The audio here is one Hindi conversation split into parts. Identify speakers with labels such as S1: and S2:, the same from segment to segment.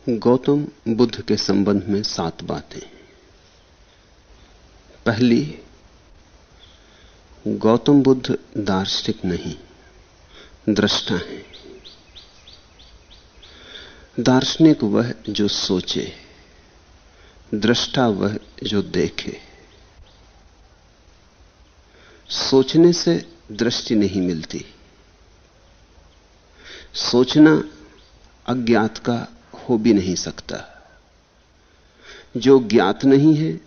S1: गौतम बुद्ध के संबंध में 7 बातें। पहली, गौतम बुद्ध दार्शनिक नहीं, दृष्टा है। दार्शनिक वह जो सोचे, दृष्टा वह जो देखे। सोचने से दृष्टि नहीं मिलती। सोचना अज्ञात का हो भी नहीं सकता। जो ज्ञात नहीं है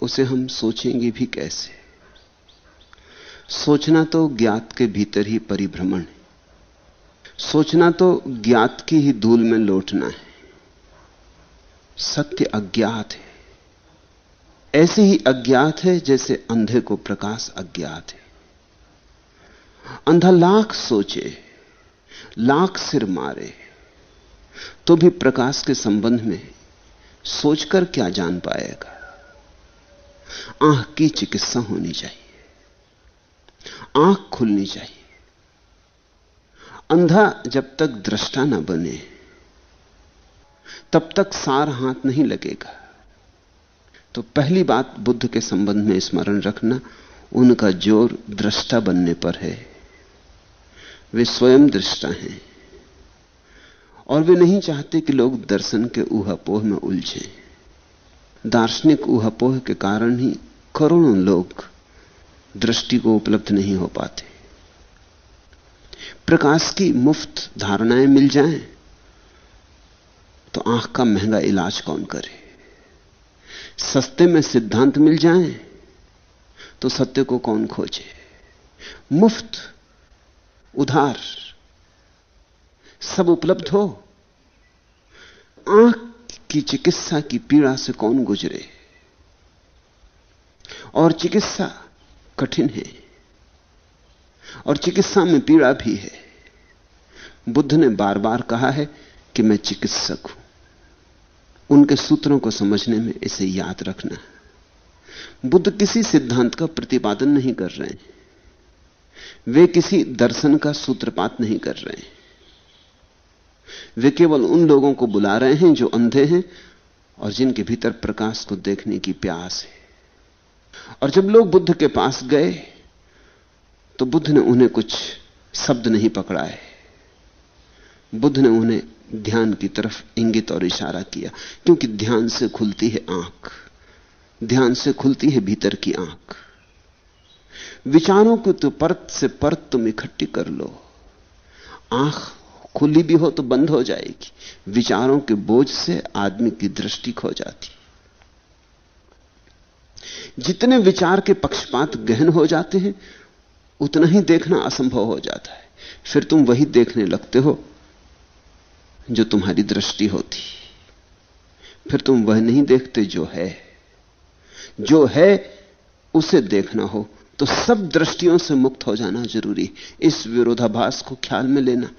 S1: उसे हम सोचेंगे भी कैसे? सोचना तो ज्ञात के भीतर ही परिभ्रमण है। सोचना तो ज्ञात की ही धूल में लौटना है। सत्य अज्ञात है। ऐसे ही अज्ञात है जैसे अंधे को प्रकाश अज्ञात है। अंधा लाख सोचे, लाख सिर मारे, तो भी प्रकाश के संबंध में सोचकर क्या जान पाएगा? आंख की चिकित्सा होनी चाहिए, आंख खुलनी चाहिए। अंधा जब तक दृष्टा न बने तब तक सार हाथ नहीं लगेगा। तो पहली बात बुद्ध के संबंध में स्मरण रखना, उनका जोर दृष्टा बनने पर है। वे स्वयं दृष्टा हैं और वे नहीं चाहते कि लोग दर्शन के ऊहापोह में उलझें। दार्शनिक ऊहापोह के कारण ही करोड़ों लोग दृष्टि को उपलब्ध नहीं हो पाते। प्रकाश की मुफ्त धारणाएं मिल जाएं तो आंख का महंगा इलाज कौन करे? सस्ते में सिद्धांत मिल जाएं तो सत्य को कौन खोजे? मुफ्त, उधार सब उपलब्ध हो, आंख की चिकित्सा की पीड़ा से कौन गुजरे? और चिकित्सा कठिन है और चिकित्सा में पीड़ा भी है। बुद्ध ने बार बार कहा है कि मैं चिकित्सक हूं। उनके सूत्रों को समझने में इसे याद रखना। बुद्ध किसी सिद्धांत का प्रतिपादन नहीं कर रहे हैं, वे किसी दर्शन का सूत्रपात नहीं कर रहे हैं। वे केवल उन लोगों को बुला रहे हैं जो अंधे हैं और जिनके भीतर प्रकाश को देखने की प्यास है। और जब लोग बुद्ध के पास गए तो बुद्ध ने उन्हें कुछ शब्द नहीं पकड़ाए। बुद्ध ने उन्हें ध्यान की तरफ इंगित और इशारा किया, क्योंकि ध्यान से खुलती है आंख, ध्यान से खुलती है भीतर की आंख। विचारों को तो परत से परत तुम इकट्ठी कर लो, आंख खुली भी हो तो बंद हो जाएगी। विचारों के बोझ से आदमी की दृष्टि खो जाती। जितने विचार के पक्षपात गहन हो जाते हैं उतना ही देखना असंभव हो जाता है। फिर तुम वही देखने लगते हो जो तुम्हारी दृष्टि होती। फिर तुम वह नहीं देखते जो है। जो है उसे देखना हो तो सब दृष्टियों से मुक्त हो जाना जरूरी। इस विरोधाभास को ख्याल में लेना।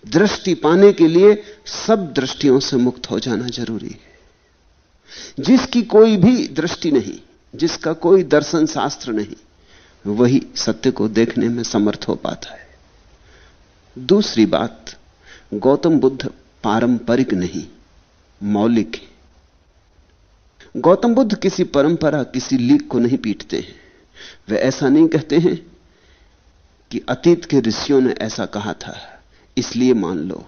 S1: दृष्टि पाने के लिए सब दृष्टियों से मुक्त हो जाना जरूरी है। जिसकी कोई भी दृष्टि नहीं, जिसका कोई दर्शन शास्त्र नहीं, वही सत्य को देखने में समर्थ हो पाता है। दूसरी बात, गौतम बुद्ध पारंपरिक नहीं, मौलिक है। गौतम बुद्ध किसी परंपरा, किसी लीक को नहीं पीटते हैं। वे ऐसा नहीं कहते हैं कि अतीत के ऋषियों ने ऐसा कहा था इसलिए मान लो।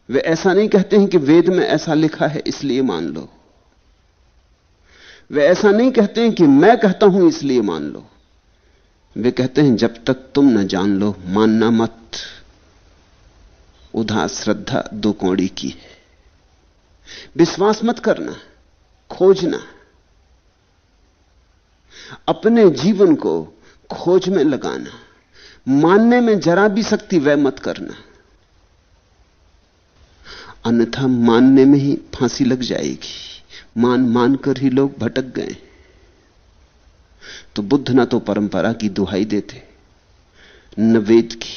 S1: वे ऐसा नहीं कहते हैं कि वेद में ऐसा लिखा है इसलिए मान लो। वे ऐसा नहीं कहते हैं कि मैं कहता हूं इसलिए मान लो। वे कहते हैं जब तक तुम न जान लो मानना मत। उदास श्रद्धा 2 कौड़ी की है। विश्वास मत करना, खोजना। अपने जीवन को खोज में लगाना। मानने में जरा भी शक्ति व्यय मत करना, अन्यथा मानने में ही फांसी लग जाएगी। मान मानकर ही लोग भटक गए। तो बुद्ध ना तो परंपरा की दुहाई देते, न वेद की।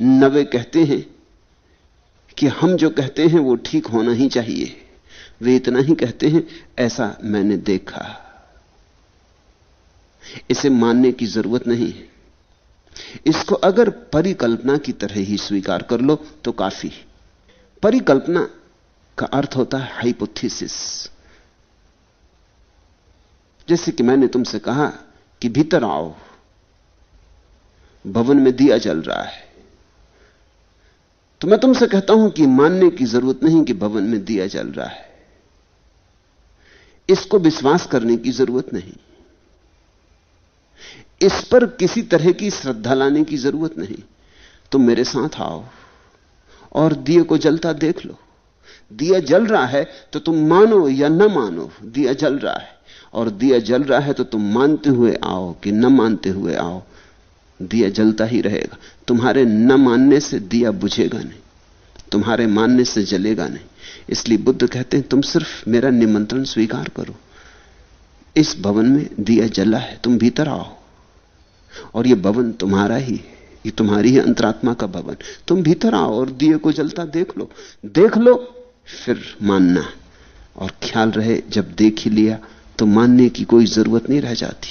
S1: न वे कहते हैं कि हम जो कहते हैं वो ठीक होना ही चाहिए। वे इतना ही कहते हैं ऐसा मैंने देखा। इसे मानने की जरूरत नहीं है। इसको अगर परिकल्पना की तरह ही स्वीकार कर लो तो काफी। परिकल्पना का अर्थ होता है हाइपोथेसिस। जैसे कि मैंने तुमसे कहा कि भीतर आओ, भवन में दिया जल रहा है, तो मैं तुमसे कहता हूं कि मानने की जरूरत नहीं कि भवन में दिया जल रहा है, इसको विश्वास करने की जरूरत नहीं, इस पर किसी तरह की श्रद्धा लाने की जरूरत नहीं। तुम मेरे साथ आओ और दिए को जलता देख लो। दिया जल रहा है तो तुम मानो या न मानो, दिया जल रहा है, और दिया जल रहा है तो तुम मानते हुए आओ कि न मानते हुए आओ, दिया जलता ही रहेगा। तुम्हारे न मानने से दिया बुझेगा नहीं, तुम्हारे मानने से जलेगा नहीं। इसलिए बुद्ध कहते हैं तुम सिर्फ मेरा निमंत्रण स्वीकार करो। इस भवन में दिया जला है, तुम भीतर आओ, और यह भवन तुम्हारा ही है, ये तुम्हारी ही अंतरात्मा का भवन। तुम भीतर आओ और दिए को जलता देख लो। देख लो फिर मानना, और ख्याल रहे जब देख ही लिया तो मानने की कोई जरूरत नहीं रह जाती।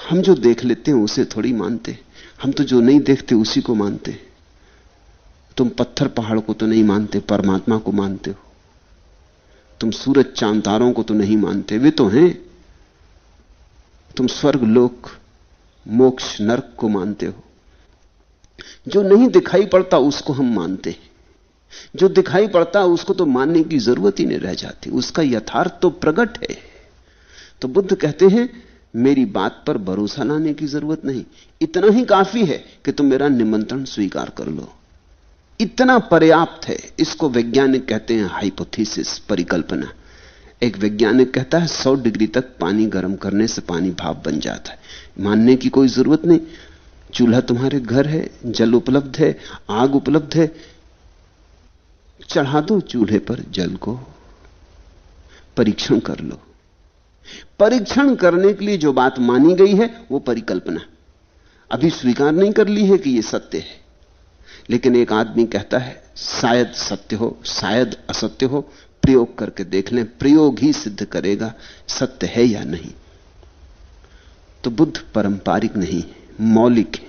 S1: हम जो देख लेते हैं उसे थोड़ी मानते, हम तो जो नहीं देखते उसी को मानते। तुम पत्थर पहाड़ को तो नहीं मानते, परमात्मा को मानते हो। तुम सूरज चांद तारों को तो नहीं मानते, वे तो हैं। तुम स्वर्ग लोक मोक्ष नरक को मानते हो। जो नहीं दिखाई पड़ता उसको हम मानते हैं, जो दिखाई पड़ता उसको तो मानने की जरूरत ही नहीं रह जाती, उसका यथार्थ तो प्रकट है। तो बुद्ध कहते हैं मेरी बात पर भरोसा लाने की जरूरत नहीं, इतना ही काफी है कि तुम मेरा निमंत्रण स्वीकार कर लो, इतना पर्याप्त है। इसको वैज्ञानिक कहते हैं हाइपोथेसिस, परिकल्पना। एक वैज्ञानिक कहता है 100 डिग्री तक पानी गर्म करने से पानी भाप बन जाता है, मानने की कोई जरूरत नहीं। चूल्हा तुम्हारे घर है, जल उपलब्ध है, आग उपलब्ध है, चढ़ा दो चूल्हे पर जल को, परीक्षण कर लो। परीक्षण करने के लिए जो बात मानी गई है वो परिकल्पना, अभी स्वीकार नहीं कर ली है कि यह सत्य है। लेकिन एक आदमी कहता है शायद सत्य हो, शायद असत्य हो, प्रयोग करके देख लें, प्रयोग ही सिद्ध करेगा सत्य है या नहीं। तो बुद्ध पारंपरिक नहीं, मौलिक है।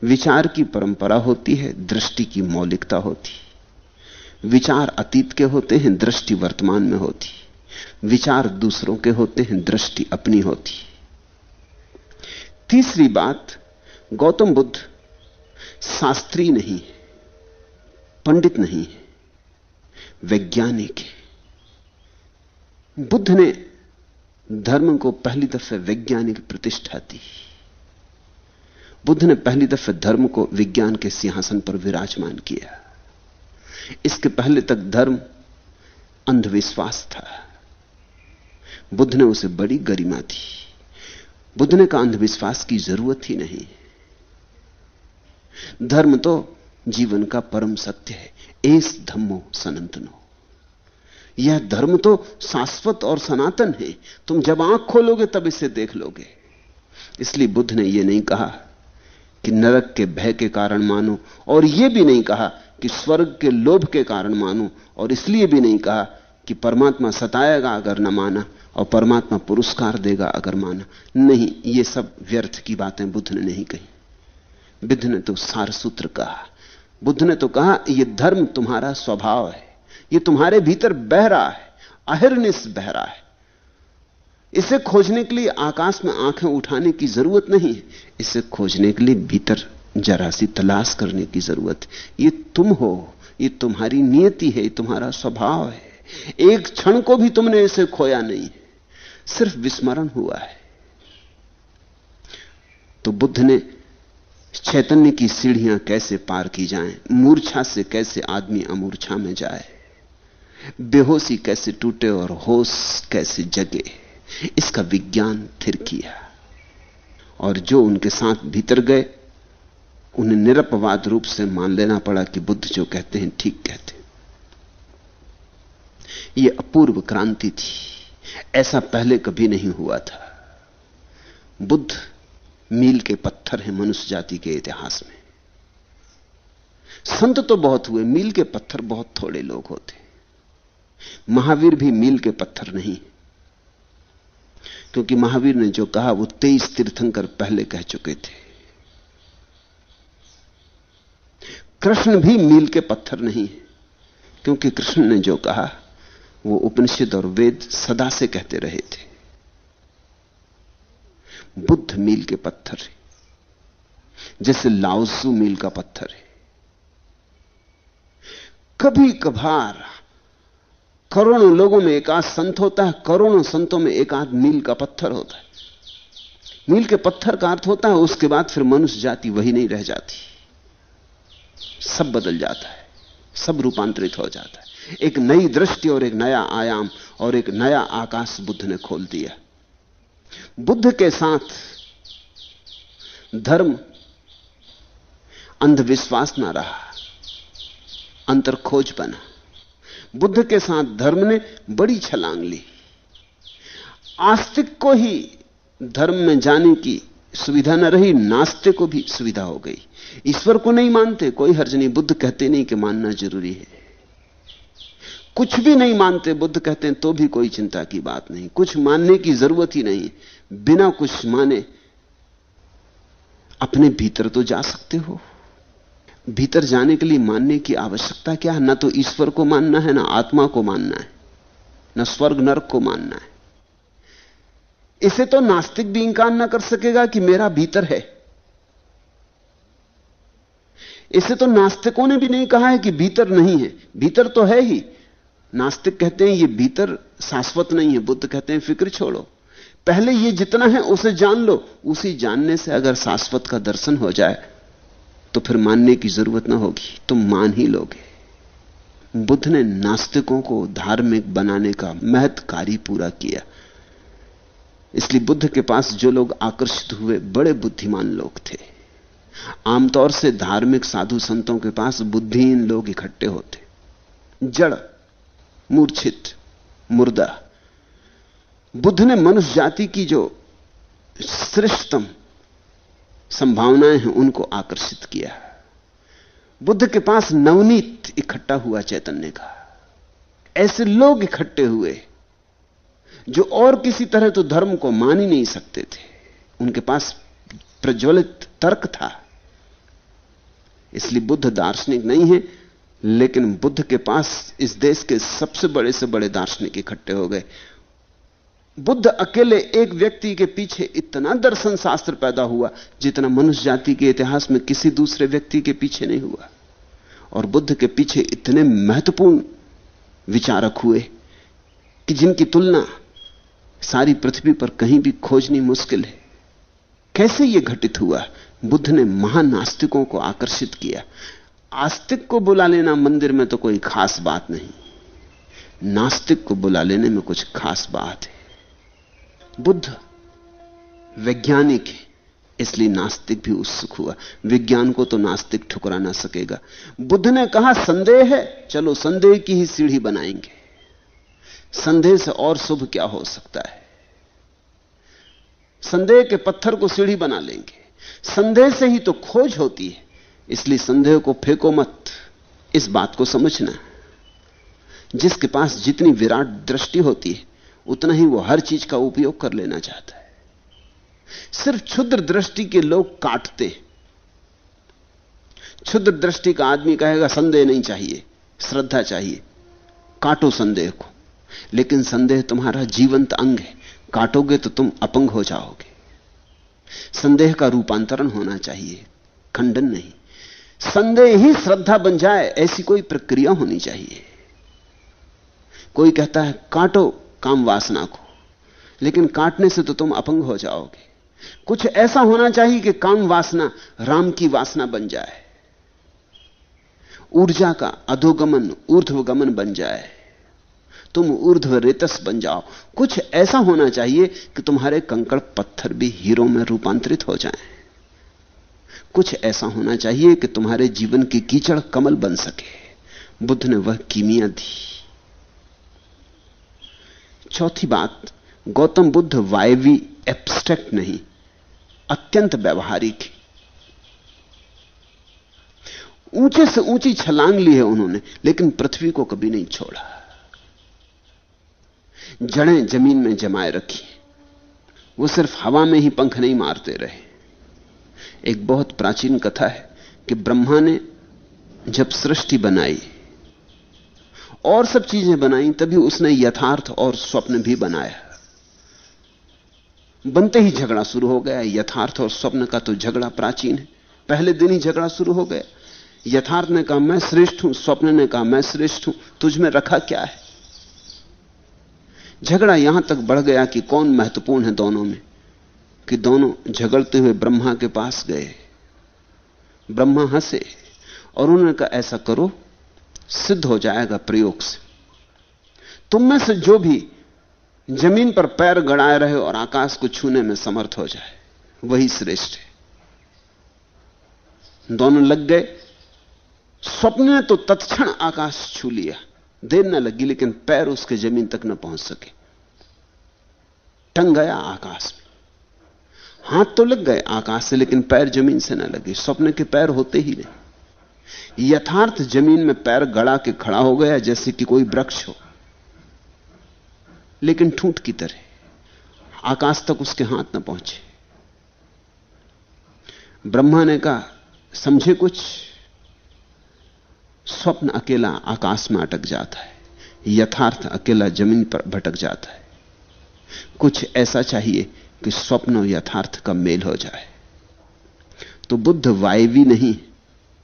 S1: विचार की परंपरा होती है, दृष्टि की मौलिकता होती। विचार अतीत के होते हैं, दृष्टि वर्तमान में होती। विचार दूसरों के होते हैं, दृष्टि अपनी होती। तीसरी बात, गौतम बुद्ध शास्त्री नहीं है, पंडित नहीं है, वैज्ञानिक है। बुद्ध ने धर्म को पहली दफे वैज्ञानिक प्रतिष्ठा दी। बुद्ध ने पहली दफे धर्म को विज्ञान के सिंहासन पर विराजमान किया। इसके पहले तक धर्म अंधविश्वास था, बुद्ध ने उसे बड़ी गरिमा दी। बुद्ध ने कहा अंधविश्वास की जरूरत ही नहीं, धर्म तो जीवन का परम सत्य है। एस धम्मो सनातनो, यह धर्म तो शाश्वत और सनातन है, तुम जब आंख खोलोगे तब इसे देख लोगे। इसलिए बुद्ध ने यह नहीं कहा कि नरक के भय के कारण मानो, और यह भी नहीं कहा कि स्वर्ग के लोभ के कारण मानो, और इसलिए भी नहीं कहा कि परमात्मा सताएगा अगर न माना और परमात्मा पुरस्कार देगा अगर माना। नहीं, ये सब व्यर्थ की बातें बुद्ध ने नहीं कही। बुद्ध ने तो सार सूत्र कहा। बुद्ध ने तो कहा यह धर्म तुम्हारा स्वभाव है, यह तुम्हारे भीतर बह रहा है, अहिर्निश बह रहा है। इसे खोजने के लिए आकाश में आंखें उठाने की जरूरत नहीं है, इसे खोजने के लिए भीतर जरा सी तलाश करने की जरूरत है। ये तुम हो, ये तुम्हारी नियति है, ये तुम्हारा स्वभाव है। एक क्षण को भी तुमने इसे खोया नहीं, सिर्फ विस्मरण हुआ है। तो बुद्ध ने चैतन्य की सीढ़ियां कैसे पार की जाएं, मूर्छा से कैसे आदमी अमूर्छा में जाए, बेहोशी कैसे टूटे और होश कैसे जगे, इसका विज्ञान थिर किया। और जो उनके साथ भीतर गए उन्हें निरपवाद रूप से मान लेना पड़ा कि बुद्ध जो कहते हैं ठीक कहते हैं। यह अपूर्व क्रांति थी, ऐसा पहले कभी नहीं हुआ था। बुद्ध मील के पत्थर हैं मनुष्य जाति के इतिहास में। संत तो बहुत हुए, मील के पत्थर बहुत थोड़े लोग होते। महावीर भी मील के पत्थर नहीं, क्योंकि महावीर ने जो कहा वो 23 तीर्थंकर पहले कह चुके थे। कृष्ण भी मील के पत्थर नहीं है, क्योंकि कृष्ण ने जो कहा वो उपनिषद और वेद सदा से कहते रहे थे। बुद्ध मील के पत्थर है, जैसे लाओत्सु मील का पत्थर है। कभी कभार करोड़ों लोगों में एक आध संत होता है, करोड़ों संतों में एक आध मील का पत्थर होता है। मील के पत्थर का अर्थ होता है उसके बाद फिर मनुष्य जाति वही नहीं रह जाती, सब बदल जाता है, सब रूपांतरित हो जाता है। एक नई दृष्टि और एक नया आयाम और एक नया आकाश बुद्ध ने खोल दिया। बुद्ध के साथ धर्म अंधविश्वास ना रहा, अंतर खोज बना। बुद्ध के साथ धर्म ने बड़ी छलांग ली। आस्तिक को ही धर्म में जाने की सुविधा न रही, नास्तिक को भी सुविधा हो गई। ईश्वर को नहीं मानते, कोई हर्ज नहीं, बुद्ध कहते नहीं कि मानना जरूरी है। कुछ भी नहीं मानते, बुद्ध कहते हैं तो भी कोई चिंता की बात नहीं, कुछ मानने की जरूरत ही नहीं। बिना कुछ माने अपने भीतर तो जा सकते हो। भीतर जाने के लिए मानने की आवश्यकता क्या है? ना तो ईश्वर को मानना है, ना आत्मा को मानना है, ना स्वर्ग नरक को मानना है। इसे तो नास्तिक भी इंकार ना कर सकेगा कि मेरा भीतर है। इसे तो नास्तिकों ने भी नहीं कहा है कि भीतर नहीं है, भीतर तो है ही। नास्तिक कहते हैं ये भीतर शाश्वत नहीं है, बुद्ध कहते हैं फिक्र छोड़ो, पहले ये जितना है उसे जान लो। उसी जानने से अगर शाश्वत का दर्शन हो जाए तो फिर मानने की जरूरत ना होगी, तुम मान ही लोगे। बुद्ध ने नास्तिकों को धार्मिक बनाने का महत् कार्य पूरा किया। इसलिए बुद्ध के पास जो लोग आकर्षित हुए बड़े बुद्धिमान लोग थे। आमतौर से धार्मिक साधु संतों के पास बुद्धिहीन लोग इकट्ठे होते, जड़, मूर्छित, मुर्दा। बुद्ध ने मनुष्य जाति की जो श्रेष्ठतम संभावनाएं हैं उनको आकर्षित किया। बुद्ध के पास नवनीत इकट्ठा हुआ चैतन्य का। ऐसे लोग इकट्ठे हुए जो और किसी तरह तो धर्म को मान ही नहीं सकते थे। उनके पास प्रज्वलित तर्क था। इसलिए बुद्ध दार्शनिक नहीं है, लेकिन बुद्ध के पास इस देश के सबसे बड़े से बड़े दार्शनिक इकट्ठे हो गए। बुद्ध अकेले एक व्यक्ति के पीछे इतना दर्शन शास्त्र पैदा हुआ जितना मनुष्य जाति के इतिहास में किसी दूसरे व्यक्ति के पीछे नहीं हुआ। और बुद्ध के पीछे इतने महत्वपूर्ण विचारक हुए कि जिनकी तुलना सारी पृथ्वी पर कहीं भी खोजनी मुश्किल है। कैसे यह घटित हुआ? बुद्ध ने महान नास्तिकों को आकर्षित किया। आस्तिक को बुला लेना मंदिर में तो कोई खास बात नहीं, नास्तिक को बुला लेने में कुछ खास बात है। बुद्ध वैज्ञानिक है, इसलिए नास्तिक भी उत्सुक हुआ। विज्ञान को तो नास्तिक ठुकरा ना सकेगा। बुद्ध ने कहा संदेह है, चलो संदेह की ही सीढ़ी बनाएंगे। संदेह से और शुभ क्या हो सकता है? संदेह के पत्थर को सीढ़ी बना लेंगे। संदेह से ही तो खोज होती है, इसलिए संदेह को फेंको मत। इस बात को समझना, जिसके पास जितनी विराट दृष्टि होती है उतना ही वो हर चीज का उपयोग कर लेना चाहता है। सिर्फ क्षुद्र दृष्टि के लोग काटते। क्षुद्र दृष्टि का आदमी कहेगा संदेह नहीं चाहिए, श्रद्धा चाहिए, काटो संदेह को। लेकिन संदेह तुम्हारा जीवंत अंग है, काटोगे तो तुम अपंग हो जाओगे। संदेह का रूपांतरण होना चाहिए, खंडन नहीं। संदेह ही श्रद्धा बन जाए ऐसी कोई प्रक्रिया होनी चाहिए। कोई कहता है काटो काम वासना को, लेकिन काटने से तो तुम अपंग हो जाओगे। कुछ ऐसा होना चाहिए कि काम वासना राम की वासना बन जाए, ऊर्जा का अधोगमन ऊर्ध्वगमन बन जाए, तुम ऊर्ध्व रेतस बन जाओ। कुछ ऐसा होना चाहिए कि तुम्हारे कंकड़ पत्थर भी हीरो में रूपांतरित हो जाएं। कुछ ऐसा होना चाहिए कि तुम्हारे जीवन की कीचड़ कमल बन सके। बुद्ध ने वह कीमिया दी। चौथी बात, गौतम बुद्ध वायवी एब्स्ट्रैक्ट नहीं, अत्यंत व्यवहारिक। ऊंचे से ऊंची छलांग ली है उन्होंने, लेकिन पृथ्वी को कभी नहीं छोड़ा। जड़ें जमीन में जमाए रखी। वो सिर्फ हवा में ही पंख नहीं मारते रहे। एक बहुत प्राचीन कथा है कि ब्रह्मा ने जब सृष्टि बनाई और सब चीजें बनाई, तभी उसने यथार्थ और स्वप्न भी बनाया। बनते ही झगड़ा शुरू हो गया। यथार्थ और स्वप्न का तो झगड़ा प्राचीन है, पहले दिन ही झगड़ा शुरू हो गया। यथार्थ ने कहा मैं श्रेष्ठ हूं, स्वप्न ने कहा मैं श्रेष्ठ हूं, तुझ में रखा क्या है। झगड़ा यहां तक बढ़ गया कि कौन महत्वपूर्ण है दोनों में, कि दोनों झगड़ते हुए ब्रह्मा के पास गए। ब्रह्मा हंसे और उन्होंने कहा ऐसा करो, सिद्ध हो जाएगा प्रयोग से, तुम में से जो भी जमीन पर पैर गड़ाए रहे और आकाश को छूने में समर्थ हो जाए, वही श्रेष्ठ है। दोनों लग गए। स्वप्न ने तो तत्क्षण आकाश छू लिया, देर न लगी, लेकिन पैर उसके जमीन तक न पहुंच सके, टंग गया आकाश में। हाथ तो लग गए आकाश से, लेकिन पैर जमीन से न लगे। स्वप्न के पैर होते ही नहीं। यथार्थ जमीन में पैर गड़ा के खड़ा हो गया जैसे कि कोई वृक्ष हो, लेकिन ठूंठ की तरह आकाश तक उसके हाथ न पहुंचे। ब्रह्मा ने कहा समझे कुछ? स्वप्न अकेला आकाश में अटक जाता है, यथार्थ अकेला जमीन पर भटक जाता है। कुछ ऐसा चाहिए कि स्वप्न और यथार्थ का मेल हो जाए। तो बुद्ध वायवी नहीं,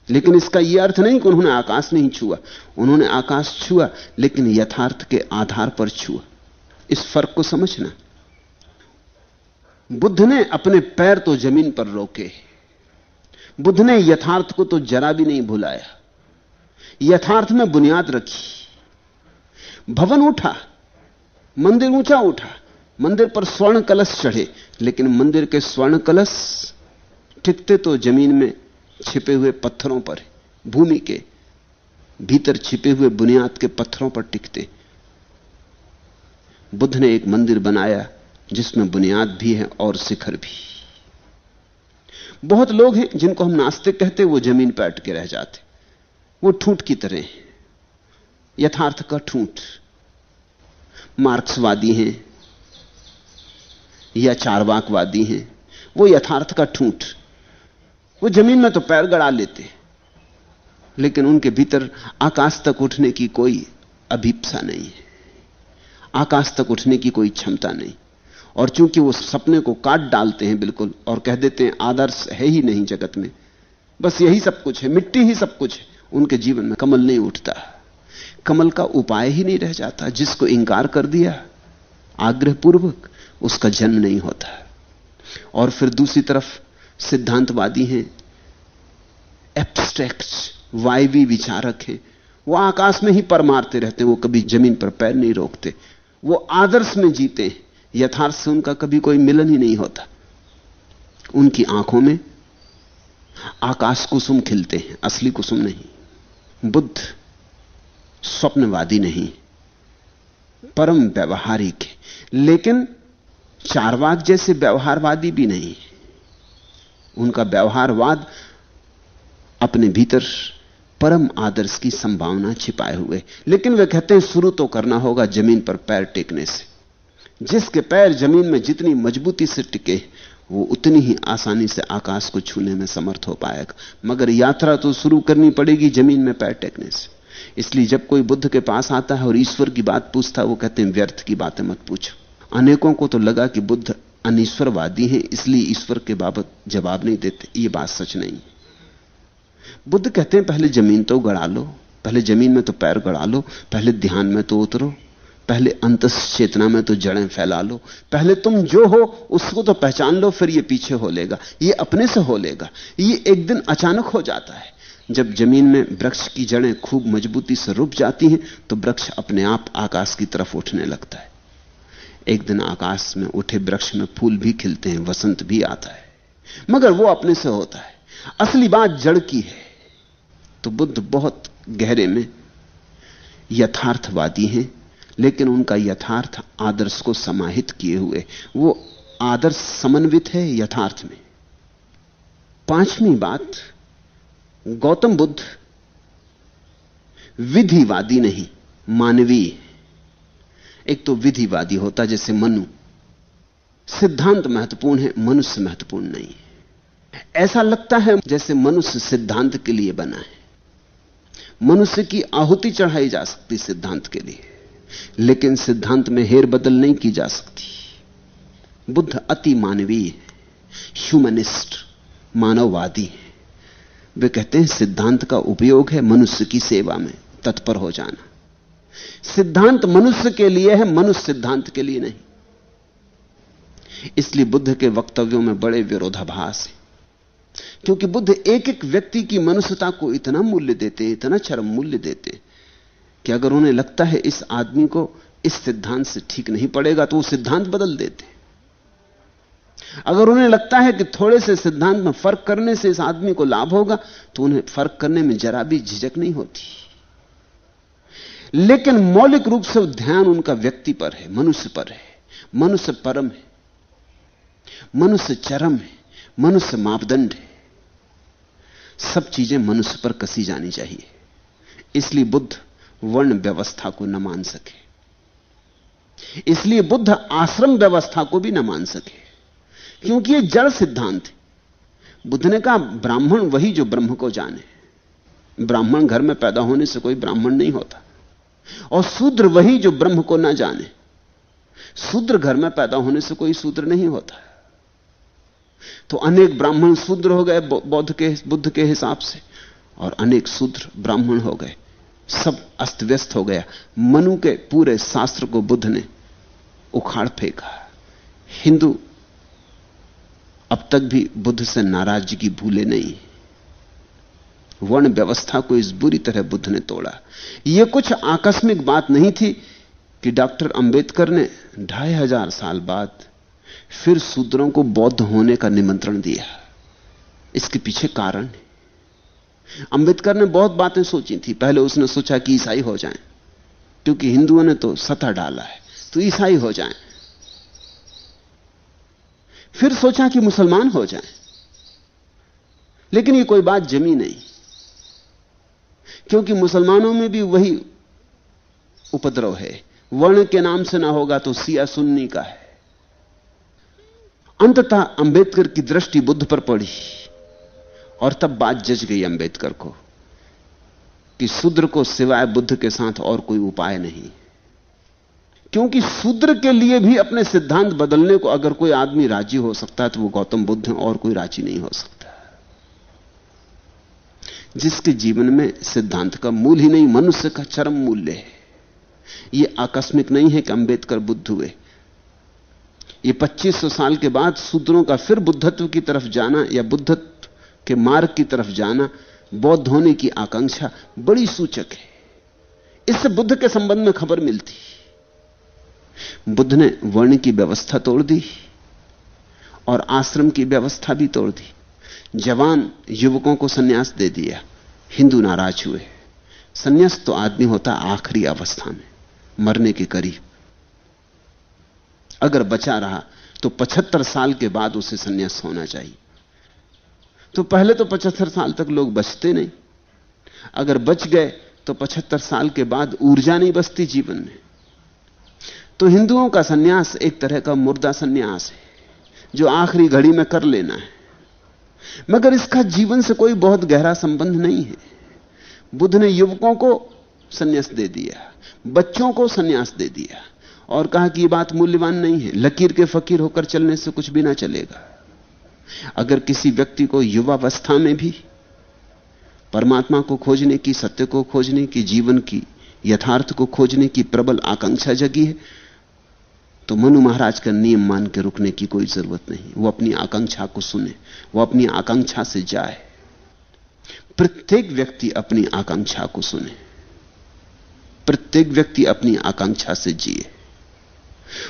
S1: लेकिन इसका यह अर्थ नहीं कि उन्होंने आकाश नहीं छुआ। उन्होंने आकाश छुआ, लेकिन यथार्थ के आधार पर छुआ। इस फर्क को समझना। बुद्ध ने अपने पैर तो जमीन पर रोके, बुद्ध ने यथार्थ को तो जरा भी नहीं भुलाया। यथार्थ में बुनियाद रखी, भवन उठा, मंदिर ऊंचा उठा, मंदिर पर स्वर्ण कलश चढ़े, लेकिन मंदिर के स्वर्ण कलश टिकते तो जमीन में छिपे हुए पत्थरों पर, भूमि के भीतर छिपे हुए बुनियाद के पत्थरों पर टिकते। बुद्ध ने एक मंदिर बनाया जिसमें बुनियाद भी है और शिखर भी। बहुत लोग हैं जिनको हम नास्तिक कहते, वो जमीन पर अटके रह जाते, वो ठूंठ की तरह हैं, यथार्थ का ठूंठ। मार्क्सवादी हैं या चारवाकवादी हैं, वो यथार्थ का ठूंठ। वो जमीन में तो पैर गड़ा लेते, लेकिन उनके भीतर आकाश तक उठने की कोई अभीप्सा नहीं है, आकाश तक उठने की कोई क्षमता नहीं। और चूंकि वो सपने को काट डालते हैं बिल्कुल, और कह देते हैं आदर्श है ही नहीं जगत में, बस यही सब कुछ है, मिट्टी ही सब कुछ है, उनके जीवन में कमल नहीं उठता, कमल का उपाय ही नहीं रह जाता। जिसको इंकार कर दिया आग्रहपूर्वक, उसका जन्म नहीं होता। और फिर दूसरी तरफ सिद्धांतवादी हैं, एब्स्ट्रैक्ट वायवी विचारक हैं, वो आकाश में ही पर मारते रहते हैं, वो कभी जमीन पर पैर नहीं रोकते, वो आदर्श में जीते हैं, यथार्थ से उनका कभी कोई मिलन ही नहीं होता। उनकी आंखों में आकाश कुसुम खिलते हैं, असली कुसुम नहीं। बुद्ध स्वप्नवादी नहीं, परम व्यवहारिक है, लेकिन चारवाक जैसे व्यवहारवादी भी नहीं। उनका व्यवहारवाद अपने भीतर परम आदर्श की संभावना छिपाए हुए, लेकिन वे कहते हैं शुरू तो करना होगा जमीन पर पैर टेकने से। जिसके पैर जमीन में जितनी मजबूती से टिके, वो उतनी ही आसानी से आकाश को छूने में समर्थ हो पाएगा। मगर यात्रा तो शुरू करनी पड़ेगी जमीन में पैर टेकने से। इसलिए जब कोई बुद्ध के पास आता है और ईश्वर की बात पूछता है, वो कहते हैं व्यर्थ की बातें मत पूछो। अनेकों को तो लगा कि बुद्ध अनीश्वरवादी हैं, इसलिए ईश्वर के बाबत जवाब नहीं देते। ये बात सच नहीं। बुद्ध कहते हैं पहले जमीन तो गड़ा लो, पहले जमीन में तो पैर गड़ा लो, पहले ध्यान में तो उतरो, पहले अंतस चेतना में तो जड़ें फैला लो, पहले तुम जो हो उसको तो पहचान लो, फिर ये पीछे हो लेगा, ये अपने से हो लेगा। ये एक दिन अचानक हो जाता है। जब जमीन में वृक्ष की जड़ें खूब मजबूती से रुक जाती हैं, तो वृक्ष अपने आप आकाश की तरफ उठने लगता है। एक दिन आकाश में उठे वृक्ष में फूल भी खिलते हैं, वसंत भी आता है, मगर वो अपने से होता है। असली बात जड़ की है। तो बुद्ध बहुत गहरे में यथार्थवादी हैं, लेकिन उनका यथार्थ आदर्श को समाहित किए हुए, वो आदर्श समन्वित है यथार्थ में। पांचवी बात, गौतम बुद्ध विधिवादी नहीं, मानवीय। एक तो विधिवादी होता जैसे मनु, सिद्धांत महत्वपूर्ण है, मनुष्य महत्वपूर्ण नहीं है। ऐसा लगता है जैसे मनुष्य सिद्धांत के लिए बना है। मनुष्य की आहुति चढ़ाई जा सकती सिद्धांत के लिए, लेकिन सिद्धांत में हेर बदल नहीं की जा सकती। बुद्ध अति मानवीय है, ह्यूमनिस्ट, मानववादी है। वे कहते हैं सिद्धांत का उपयोग है मनुष्य की सेवा में तत्पर हो जाना। सिद्धांत मनुष्य के लिए है, मनुष्य सिद्धांत के लिए नहीं। इसलिए बुद्ध के वक्तव्यों में बड़े विरोधाभास हैं, क्योंकि बुद्ध एक एक व्यक्ति की मनुष्यता को इतना मूल्य देते, इतना चरम मूल्य देते कि अगर उन्हें लगता है इस आदमी को इस सिद्धांत से ठीक नहीं पड़ेगा तो वो सिद्धांत बदल देते। अगर उन्हें लगता है कि थोड़े से सिद्धांत में फर्क करने से इस आदमी को लाभ होगा तो उन्हें फर्क करने में जरा भी झिझक नहीं होती। लेकिन मौलिक रूप से ध्यान उनका व्यक्ति पर है, मनुष्य पर है। मनुष्य परम है, मनुष्य चरम है, मनुष्य मापदंड है। सब चीजें मनुष्य पर कसी जानी चाहिए। इसलिए बुद्ध वर्ण व्यवस्था को न मान सके, इसलिए बुद्ध आश्रम व्यवस्था को भी न मान सके, क्योंकि यह जड़ सिद्धांत है। बुद्ध ने कहा ब्राह्मण वही जो ब्रह्म को जाने। ब्राह्मण घर में पैदा होने से कोई ब्राह्मण नहीं होता, और शूद्र वही जो ब्रह्म को ना जाने। शूद्र घर में पैदा होने से कोई शूद्र नहीं होता। तो अनेक ब्राह्मण शूद्र हो गए बुद्ध के हिसाब से, और अनेक शूद्र ब्राह्मण हो गए। सब अस्त व्यस्त हो गया। मनु के पूरे शास्त्र को बुद्ध ने उखाड़ फेंका। हिंदू अब तक भी बुद्ध से नाराजगी भूले नहीं। वर्ण व्यवस्था को इस बुरी तरह बुद्ध ने तोड़ा। यह कुछ आकस्मिक बात नहीं थी कि डॉक्टर अंबेडकर ने 2500 साल बाद फिर शूद्रों को बौद्ध होने का निमंत्रण दिया। इसके पीछे कारण है। अंबेडकर ने बहुत बातें सोची थी। पहले उसने सोचा कि ईसाई हो जाएं, क्योंकि हिंदुओं ने तो सता डाला है, तो ईसाई हो जाएं। फिर सोचा कि मुसलमान हो जाएं, लेकिन ये कोई बात जमी नहीं, क्योंकि मुसलमानों में भी वही उपद्रव है। वर्ण के नाम से ना होगा तो सिया सुन्नी का है। अंततः अंबेडकर की दृष्टि बुद्ध पर पड़ी, और तब बात जज गई अंबेडकर को कि शूद्र को सिवाय बुद्ध के साथ और कोई उपाय नहीं। क्योंकि शूद्र के लिए भी अपने सिद्धांत बदलने को अगर कोई आदमी राजी हो सकता है तो वो गौतम बुद्ध है, और कोई राजी नहीं हो सकता। जिसके जीवन में सिद्धांत का मूल ही नहीं, मनुष्य का चरम मूल्य है। यह आकस्मिक नहीं है कि अंबेडकर बुद्ध हुए। ये 2500 साल के बाद शूद्रों का फिर बुद्धत्व की तरफ जाना या बुद्धत्व के मार्ग की तरफ जाना, बौद्ध होने की आकांक्षा बड़ी सूचक है। इससे बुद्ध के संबंध में खबर मिलती। बुद्ध ने वर्ण की व्यवस्था तोड़ दी और आश्रम की व्यवस्था भी तोड़ दी। जवान युवकों को सन्यास दे दिया। हिंदू नाराज हुए। सन्यास तो आदमी होता आखिरी अवस्था में, मरने के करीब। अगर बचा रहा तो 75 साल के बाद उसे सन्यास होना चाहिए। तो पहले तो 75 साल तक लोग बचते नहीं। अगर बच गए तो 75 साल के बाद ऊर्जा नहीं बचती जीवन में। तो हिंदुओं का सन्यास एक तरह का मुर्दा सन्यास है, जो आखिरी घड़ी में कर लेना है, मगर इसका जीवन से कोई बहुत गहरा संबंध नहीं है। बुद्ध ने युवकों को सन्यास दे दिया, बच्चों को सन्यास दे दिया, और कहा कि यह बात मूल्यवान नहीं है। लकीर के फकीर होकर चलने से कुछ भी ना चलेगा। अगर किसी व्यक्ति को युवावस्था में भी परमात्मा को खोजने की, सत्य को खोजने की, जीवन की यथार्थ को खोजने की प्रबल आकांक्षा जगी है, तो मनु महाराज का नियम मान के रुकने की कोई जरूरत नहीं। वो अपनी आकांक्षा को सुने, वो अपनी आकांक्षा से जाए। प्रत्येक व्यक्ति अपनी आकांक्षा को सुने, प्रत्येक व्यक्ति अपनी आकांक्षा से जिए।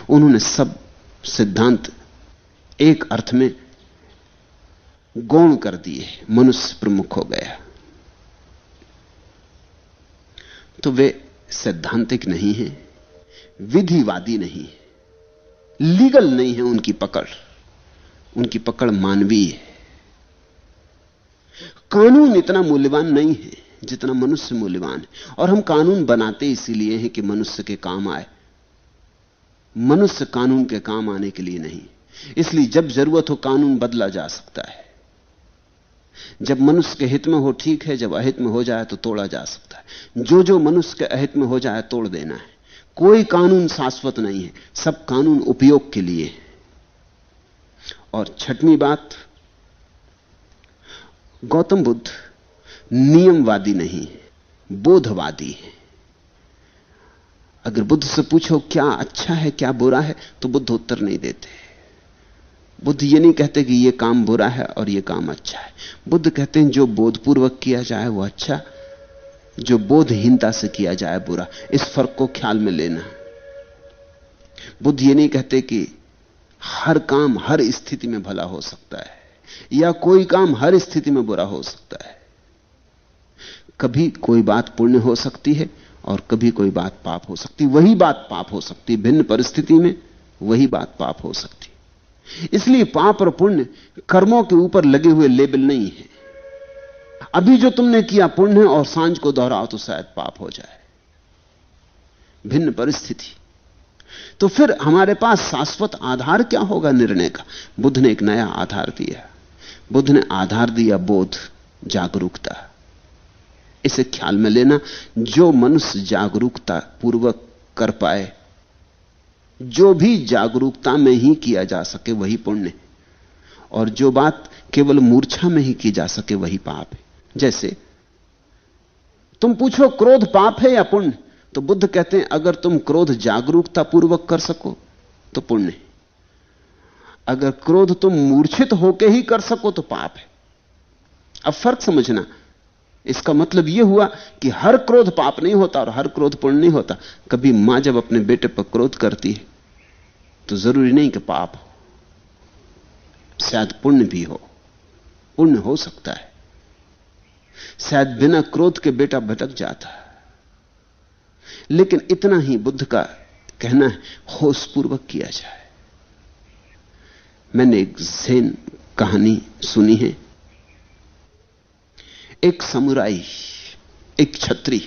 S1: उन्होंने सब सिद्धांत एक अर्थ में गौण कर दिए। मनुष्य प्रमुख हो गया। तो वे सैद्धांतिक नहीं हैं, विधिवादी नहीं है, लीगल नहीं है उनकी पकड़। उनकी पकड़ मानवीय है। कानून इतना मूल्यवान नहीं है जितना मनुष्य मूल्यवान है। और हम कानून बनाते इसीलिए हैं कि मनुष्य के काम आए। मनुष्य कानून के काम आने के लिए नहीं। इसलिए जब जरूरत हो कानून बदला जा सकता है। जब मनुष्य के हित में हो ठीक है, जब अहित में हो जाए तो तोड़ा जा सकता है। जो जो मनुष्य के अहित में हो जाए तोड़ देना है। कोई कानून शाश्वत नहीं है, सब कानून उपयोग के लिए। और छठवीं बात, गौतम बुद्ध नियमवादी नहीं है, बोधवादी है। अगर बुद्ध से पूछो क्या अच्छा है क्या बुरा है, तो बुद्ध उत्तर नहीं देते। बुद्ध ये नहीं कहते कि ये काम बुरा है और ये काम अच्छा है। बुद्ध कहते हैं जो बोधपूर्वक किया जाए वो अच्छा, जो बोधहीनता से किया जाए बुरा। इस फर्क को ख्याल में लेना। बुद्ध ये नहीं कहते कि हर काम हर स्थिति में भला हो सकता है या कोई काम हर स्थिति में बुरा हो सकता है। कभी कोई बात पुण्य हो सकती है और कभी कोई बात पाप हो सकती है। वही बात पाप हो सकती है, भिन्न परिस्थिति में वही बात पाप हो सकती है। इसलिए पाप और पुण्य कर्मों के ऊपर लगे हुए लेबल नहीं है। अभी जो तुमने किया पुण्य है और सांझ को दोहराओ तो शायद पाप हो जाए, भिन्न परिस्थिति। तो फिर हमारे पास शाश्वत आधार क्या होगा निर्णय का? बुद्ध ने एक नया आधार दिया। बुद्ध ने आधार दिया बोध, जागरूकता। इसे ख्याल में लेना। जो मनुष्य जागरूकता पूर्वक कर पाए, जो भी जागरूकता में ही किया जा सके वही पुण्य है, और जो बात केवल मूर्छा में ही की जा सके वही पाप है। जैसे तुम पूछो क्रोध पाप है या पुण्य, तो बुद्ध कहते हैं अगर तुम क्रोध जागरूकता पूर्वक कर सको तो पुण्य है, अगर क्रोध तुम मूर्छित होकर ही कर सको तो पाप है। अब फर्क समझना। इसका मतलब यह हुआ कि हर क्रोध पाप नहीं होता और हर क्रोध पुण्य नहीं होता। कभी मां जब अपने बेटे पर क्रोध करती है तो जरूरी नहीं कि पाप हो, शायद पुण्य भी हो। पुण्य हो सकता है, शायद बिना क्रोध के बेटा भटक जाता है। लेकिन इतना ही बुद्ध का कहना है, होशपूर्वक किया जाए। मैंने एक ज़ेन कहानी सुनी है। एक समुराई, एक छत्री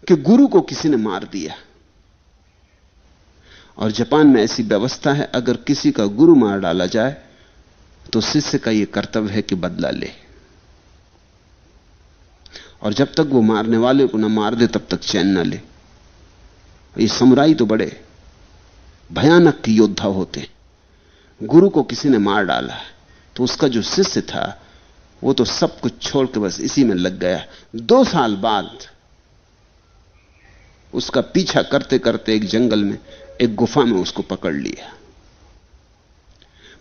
S1: के गुरु को किसी ने मार दिया। और जापान में ऐसी व्यवस्था है, अगर किसी का गुरु मार डाला जाए तो शिष्य का यह कर्तव्य है कि बदला ले, और जब तक वो मारने वाले को न मार दे तब तक चैन न ले। ये समुराई तो बड़े भयानक योद्धा होते। गुरु को किसी ने मार डाला तो उसका जो शिष्य था वो तो सब कुछ छोड़ के बस इसी में लग गया। 2 साल बाद उसका पीछा करते करते एक जंगल में, एक गुफा में उसको पकड़ लिया।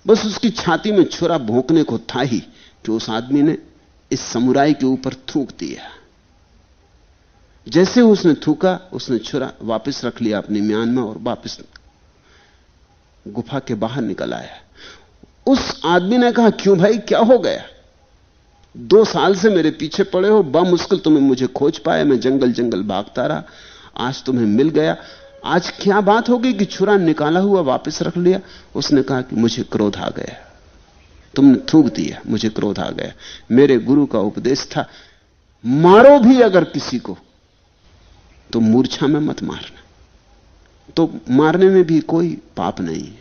S1: बस उसकी छाती में छुरा भोंकने को था ही कि उस आदमी ने इस समुराई के ऊपर थूक दिया। जैसे उसने थूका, उसने छुरा वापस रख लिया अपनी म्यान में और वापस गुफा के बाहर निकल आया। उस आदमी ने कहा, क्यों भाई, क्या हो गया? 2 साल से मेरे पीछे पड़े हो, बमुश्किल तुम्हें मुझे खोज पाए, मैं जंगल जंगल भागता रहा, आज तुम्हें मिल गया। आज क्या बात हो गई कि छुरा निकाला हुआ वापस रख लिया? उसने कहा कि मुझे क्रोध आ गया, तुमने थूक दिया, मुझे क्रोध आ गया। मेरे गुरु का उपदेश था, मारो भी अगर किसी को तो मूर्छा में मत मारना। तो मारने में भी कोई पाप नहीं है,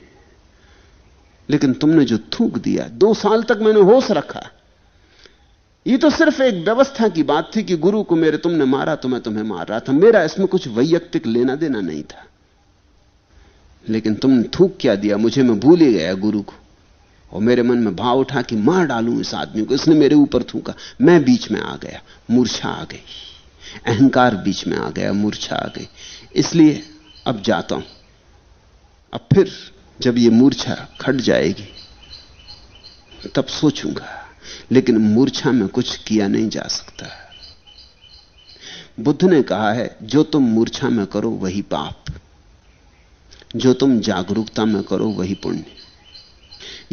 S1: लेकिन तुमने जो थूक दिया, 2 साल तक मैंने होश रखा। ये तो सिर्फ एक व्यवस्था की बात थी कि गुरु को मेरे तुमने मारा तो मैं तुम्हें मार रहा था, मेरा इसमें कुछ वैयक्तिक लेना देना नहीं था। लेकिन तुमने थूक क्या दिया, मुझे मैं भूल ही गया गुरु को, और मेरे मन में भाव उठा कि मार डालूं इस आदमी को, इसने मेरे ऊपर थूका। मैं बीच में आ गया, मूर्छा आ गई, अहंकार बीच में आ गया, मूर्छा आ गई। इसलिए अब जाता हूं। अब फिर जब ये मूर्छा खट जाएगी तब सोचूंगा, लेकिन मूर्छा में कुछ किया नहीं जा सकता। बुद्ध ने कहा है, जो तुम मूर्छा में करो वही पाप, जो तुम जागरूकता में करो वही पुण्य।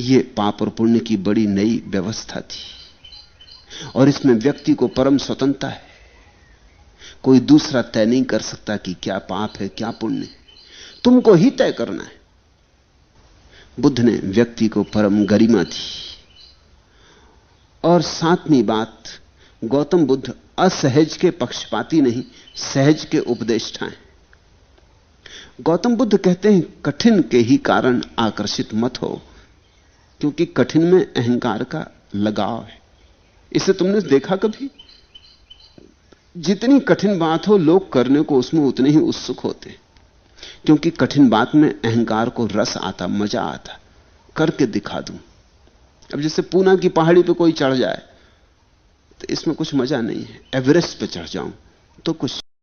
S1: यह पाप और पुण्य की बड़ी नई व्यवस्था थी, और इसमें व्यक्ति को परम स्वतंत्रता है। कोई दूसरा तय नहीं कर सकता कि क्या पाप है क्या पुण्य है, तुमको ही तय करना है। बुद्ध ने व्यक्ति को परम गरिमा दी। और 7वीं बात, गौतम बुद्ध असहज के पक्षपाती नहीं, सहज के उपदेष्टा हैं। गौतम बुद्ध कहते हैं, कठिन के ही कारण आकर्षित मत हो, क्योंकि कठिन में अहंकार का लगाव है। इसे तुमने देखा कभी? जितनी कठिन बात हो लोग करने को उसमें उतने ही उत्सुक होते, क्योंकि कठिन बात में अहंकार को रस आता, मजा आता, करके दिखा दूं। अब जैसे पूना की पहाड़ी पे कोई चढ़ जाए तो इसमें कुछ मजा नहीं है। एवरेस्ट पे चढ़ जाऊं तो कुछ